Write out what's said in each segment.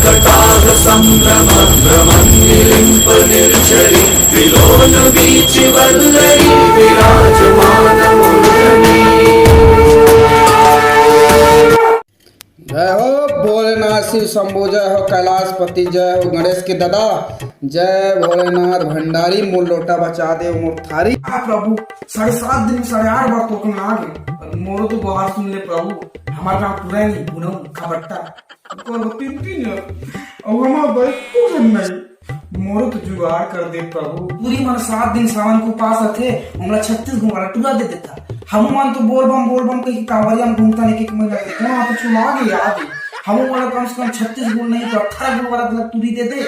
कटाह संभ्रम भ्रमन्निलिम्प निर्झरि विलोल वीचि वल्लरी विराजमान मूर्धनि। जय हो भोलेनाथ शिव शंभु, जय हो कैलाशपति, जय हो गणेश के दादा, जय भोलेनाथ भंडारी। मोर लोटा बचा दे मोर थारी। प्रभु 7.5 दिन 8.5 बार तो तुम आ गए, मोरो तो बाहर सुन ले प्रभु। हमारा नाम पूरा नहीं बुनो खबरटा को 3 और हमारा भाई को नहीं मोरो तो जुगाड़ कर दे प्रभु। पूरी मन 7 दिन सावन को पास थे, हमरा 36 घुमारा टूरा दे देता। हम मान तो बोल बम कहीं कांवरिया में घूमता नहीं कि महीना वहां पे चुना गई। हम वाला कम से कम 36 गुण नहीं तो 18 गुण वाला मतलब तुरी दे दे।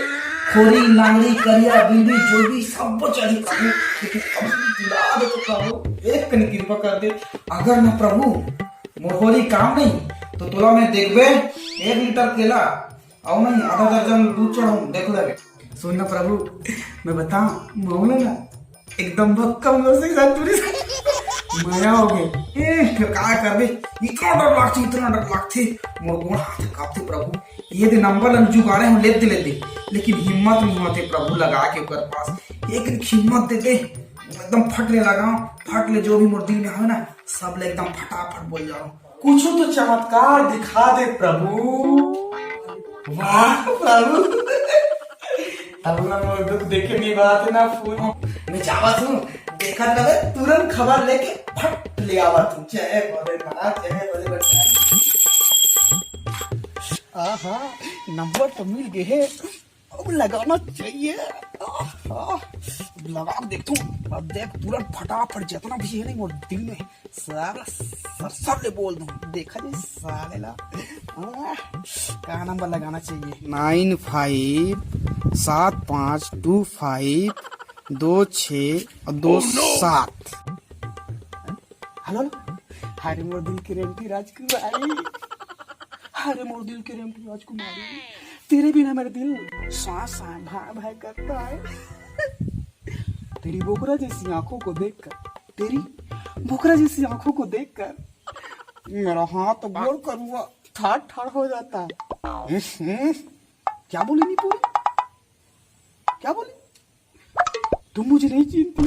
खोरी लांगड़ी करिया बीड़ी जो भी सब चढ़ी प्रभु, लेकिन अब दिला दे तो प्रभु एक कनी कृपा कर दे। अगर ना प्रभु मोहरी काम नहीं तो तोला में देखबे 1 लीटर केला और नहीं आधा दर्जन दूध चढ़ाऊं देख ले। सुन ना प्रभु मैं बताऊं मामला ना एकदम भक्कम से संतुरी माया हो गई। फिर क्या कर दे, इतना डर लगती मोर गोड़ हाथ कांपते प्रभु। ये दे नंबर हम जुगाड़े हम लेते लेकिन हिम्मत नहीं होते प्रभु लगा के ऊपर पास एक हिम्मत देते एकदम फटने लगा। फट ले जो भी मोर दिल में है ना सब ले एकदम फटाफट बोल जाओ। कुछ तो चमत्कार दिखा दे प्रभु। वाह प्रभु अब ना मोर दुख देखे नहीं बात ना फूल मैं जावा तू देखा तबे तुरंत खबर लेके फट ले आवा तू। जय भोलेनाथ जय भोलेनाथ। आहा नंबर तो मिल गए है, अब लगाना चाहिए। लगा देखता हूँ, अब देख तुरंत फटाफट जितना भी है नहीं वो दिल में सारा सर ले बोल दूँ। देखा जी साले ला क्या नंबर लगाना चाहिए। 9525252627। हेलो हरे मोर दिल की रेमती राजकुमारी, हरे मोर दिल की रेमती राजकुमारी, तेरे बिना मेरा दिल सांस भाई भाई करता है। तेरी बोकरा जैसी आंखों को देखकर, तेरी बोकरा जैसी आंखों को देखकर मेरा हाथ गोल करूंगा ठाड़ हो जाता है। क्या बोली नहीं पूरी, क्या बोली? तुम मुझे नहीं चिंती,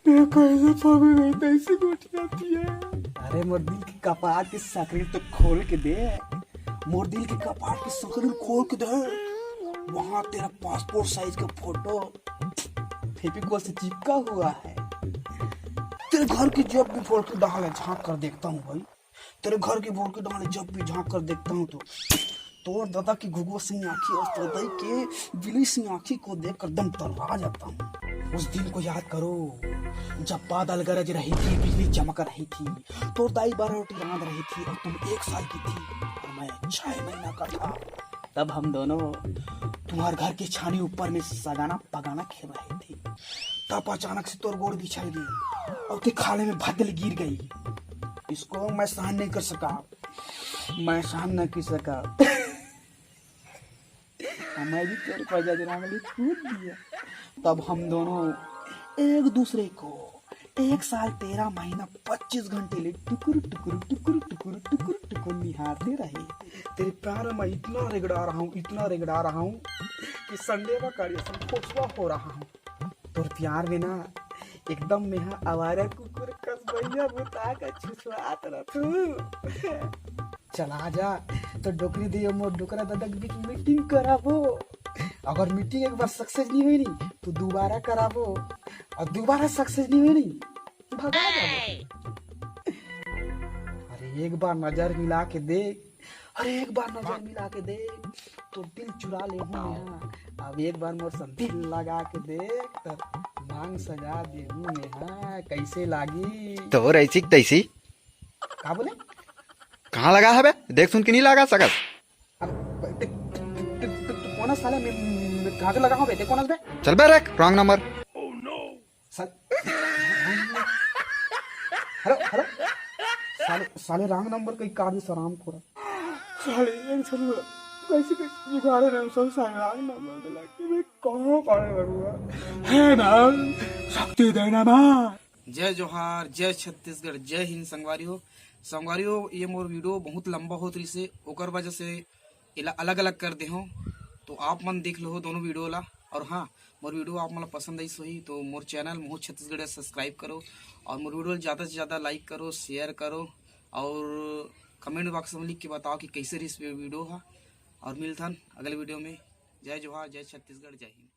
मैं कैसे पागल नहीं तैसे घुट जाती है। अरे मोर दिल की कपाट की सकरी तो खोल के दे, मोर दिल की कपाट की सकरी खोल के दे। वहां तेरा पासपोर्ट साइज का फोटो फेविकोल से चिपका हुआ है। तेरे घर की जब भी फोड़ के डाले झांक कर देखता हूँ भाई, तेरे घर की फोड़ के डाले जब भी झांक कर देखता हूँ तो तोर दादा की घुघुआ सी आंखी और दादा के बिली सी आंखी को देखकर दम तर्रा जाता हूँ। उस दिन को याद करो जब बादल गरज रही थी, बिजली चमक रही थी, तोर दाई 12 रोटी रांध रही थी और तुम 1 साल की थी और मैं 6 महीना का था। तब हम दोनों तुम्हारे घर की छानी ऊपर में सगाना पगाना खेल रहे थे। तब अचानक से तोर गोड़ बिछड़ गई और ते खाले में भदल गिर गई। इसको मैं सहन नहीं कर सका, मैं सहन नहीं कर सका। मैं भी तेरे पजाजरा में छूट दिया। तब हम दोनों एक दूसरे को 1 साल 13 महीना 25 घंटे ले टुकुर टुकुर टुकुर टुकुर टुकुर टुकुर निहारते रहे। तेरे प्यार में इतना रगड़ा रहा हूँ कि संडे का कार्य खोसवा हो रहा हूँ। तोर प्यार में ना एकदम में आवारा कुकुर कसबैया बुता का छुछुआत रहू। चला जा तो डोकरी दियो मोर डोकरा दादा के बीच मीटिंग कराबो। अगर मीटिंग एक बार सक्सेस नहीं हुई नहीं तो दोबारा कराबो, और दोबारा सक्सेस नहीं हुई नहीं भगा जाबो। अरे एक बार नजर मिला के देख, अरे एक बार नजर मिला के देख तो दिल चुरा ले हूँ। अब एक बार मोर सब दिल लगा के देख तो मांग सजा दे हूँ। कैसे लागी तो ऐसी तैसी का बोले कहाँ लगा है बे? देख सुन के नहीं लगा सकत। कौन साले में कहाँ से लगा हूँ बे? कौन बे? चल बे रख रॉन्ग नंबर। हेलो साले रॉन्ग नंबर कहीं काट दे सराम खोरा। साले एक चलो कैसे जुगाड़े ना सब साले रॉन्ग नंबर पे लग मैं कहाँ पाने लगूंगा है ना शक्ति देना मां। जय जोहार, जय छत्तीसगढ़, जय हिंद संगवारी हो। ये मोर वीडियो बहुत लंबा होत रही से ओकर वजह से एला अलग अलग कर दे हो। तो आप मन देख लो दोनों वीडियो ला। और हाँ, मोर वीडियो आप मन पसंद आई सोही तो मोर चैनल मोह छत्तीसगढ़ सब्सक्राइब करो और मोर वीडियो ज़्यादा से ज़्यादा लाइक करो, शेयर करो और कमेंट बॉक्स में लिख के बताओ कि कैसे रही इस वीडियो है। और मिलथन अगले वीडियो में। जय जोहार, जय छत्तीसगढ़, जय हिंद।